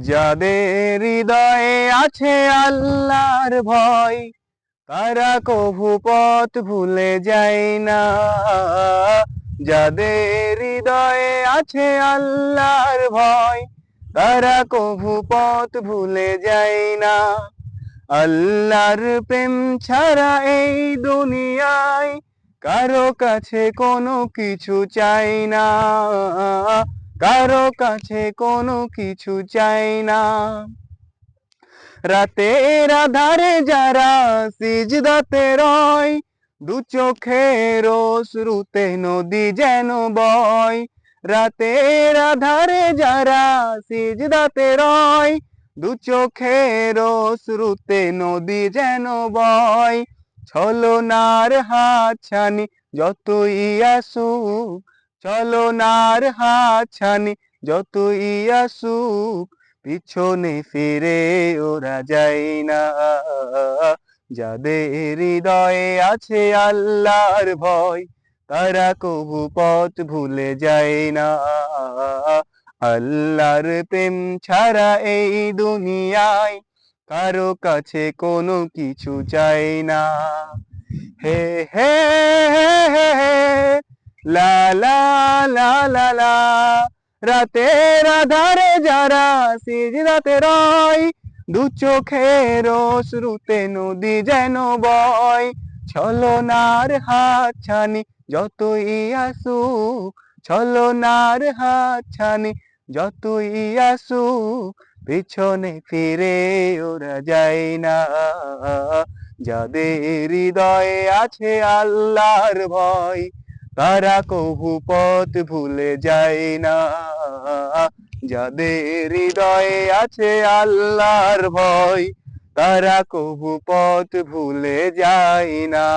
যাদের হৃদয়ে আছে আল্লাহর ভয়, তারা কভু পথ ভুলে যায় না। যাদের হৃদয়ে আছে আল্লাহর ভয়, তারা কভু পথ ভুলে যায় না। আল্লাহর প্রেম ছাড়া এই দুনিয়ায় কারো কাছে কোনো কিছু চাই না, কারো কাছে কোনো কিছু চাই না। রাতের আধারে যারা সিজদাতে রয়, দু চোখের অশ্রুতে নদী যেন বয়। রাতের আধারে যারা সিজদাতে রয়, দু চোখের অশ্রুতে নদী যেন বয়। ছলনার হাতছানি যতই আসুক, ছলনার হাতছানি যতই আসুক, পিছনে ফিরে ওরা যায় না। যাদের হৃদয়ে আছে আল্লাহর ভয়, তারা কভু পথ ভুলে যায় না। আল্লাহর প্রেম ছাড়া এই দুনিয়ায় কারো কাছে কোনো কিছু চাই না। হে হে হে হে হে, লা লা লা লা লা। রাতের আধারে যারা সিজদাতে রয়, দু চোখের অশ্রুতে নদী যেন বয়। ছলনার হাতছানি যতই আসুক, ছলনার হাতছানি যতই আসুক, পিছনে ফিরে ওরা যায় না। যাদের হৃদয়ে আছে আল্লাহর ভয়, তারা কভু পথ ভুলে যায় না। যাদের হৃদয়ে আছে আল্লাহর ভয়, তারা কভু পথ ভুলে যায় না।